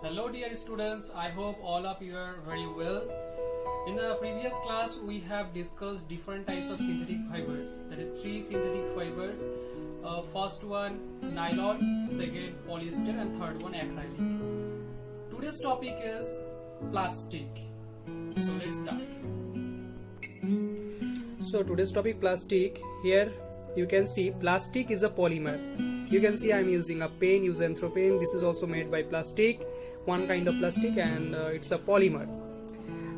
Hello dear students, I hope all of you are very well. In the previous class we have discussed different types of synthetic fibers, that is 3 synthetic fibers. First one nylon, second polyester and third one acrylic. Today's topic is plastic. So let's start. So today's topic plastic. Here you can see plastic is a polymer. You can see I am using a pen, Euxanthropene. This is also made by plastic, one kind of plastic, and it's a polymer.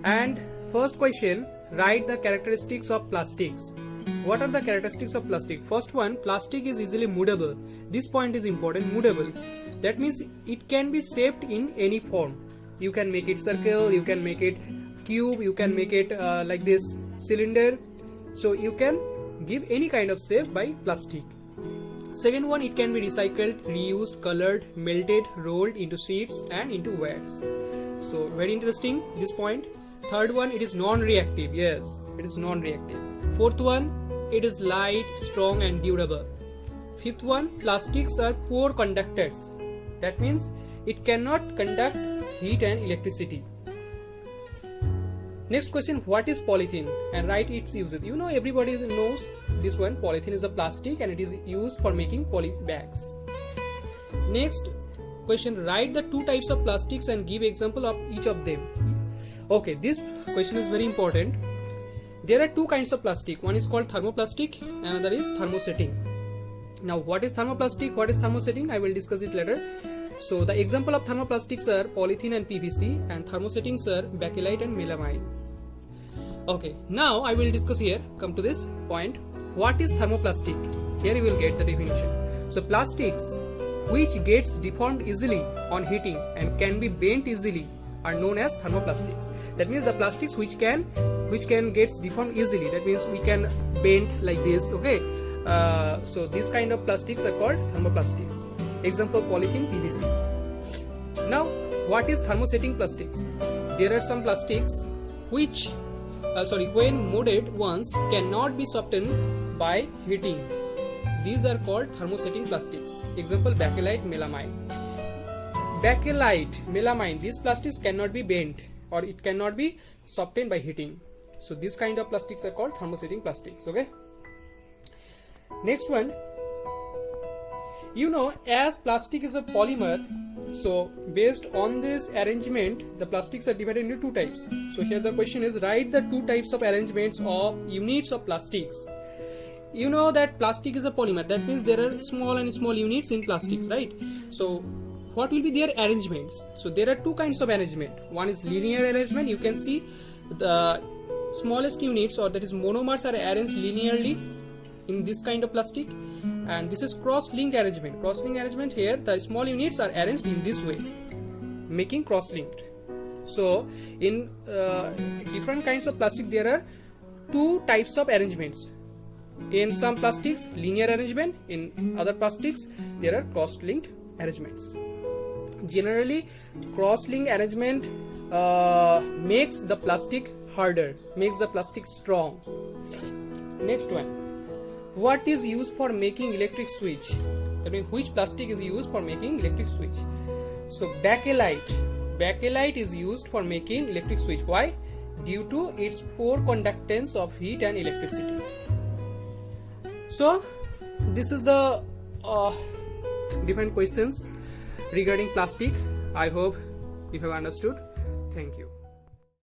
And first question, write the characteristics of plastics. What are the characteristics of plastic? First one, plastic is easily moldable. This point is important, moldable. That means it can be shaped in any form. You can make it circle, you can make it cube, you can make it like this cylinder. So you can give any kind of shape by plastic. Second one, it can be recycled, reused, colored, melted, rolled into sheets and into wires. So very interesting this point. Third one, it is non-reactive. Yes, it is non-reactive. Fourth one, it is light, strong and durable. Fifth one, plastics are poor conductors. That means it cannot conduct heat and electricity. Next question, what is polythene and write its uses. You know, everybody knows this one. Polythene is a plastic and it is used for making poly bags. Next question, write the two types of plastics and give example of each of them. Okay, this question is very important. There are two kinds of plastic. One is called thermoplastic and another is thermosetting. Now what is thermoplastic, what is thermosetting, I will discuss it later. So the example of thermoplastics are polythene and PVC, and thermosettings are bakelite and melamine. Okay, now I will discuss here, come to this point. What is thermoplastic? Here you will get the definition. So plastics which gets deformed easily on heating and can be bent easily are known as thermoplastics. That means the plastics which can get deformed easily. That means we can bend like this. Okay, so this kind of plastics are called thermoplastics. Example, polythene, PVC. Now what is thermosetting plastics? There are some plastics which when molded once cannot be softened by heating. These are called thermosetting plastics. Example, bakelite, melamine. Bakelite, melamine, these plastics cannot be bent or it cannot be softened by heating. So this kind of plastics are called thermosetting plastics. Okay. Next one, you know, as plastic is a polymer, so based on this arrangement, the plastics are divided into two types. So here the question is, write the two types of arrangements or units of plastics. You know that plastic is a polymer. That means there are small and small units in plastics, right? So what will be their arrangements? So there are two kinds of arrangement. One is linear arrangement. You can see the smallest units, or that is monomers, are arranged linearly in this kind of plastic. And this is cross-linked arrangement. Cross-linked arrangement, here the small units are arranged in this way, making cross-linked. So in different kinds of plastic there are two types of arrangements. In some plastics linear arrangement, in other plastics there are cross-linked arrangements. Generally cross-linked arrangement makes the plastic harder, makes the plastic strong. Next one, what is used for making electric switch? That means which plastic is used for making electric switch? So bakelite is used for making electric switch. Why? Due to its poor conductance of heat and electricity. So this is the different questions regarding plastic. I hope you have understood. Thank you.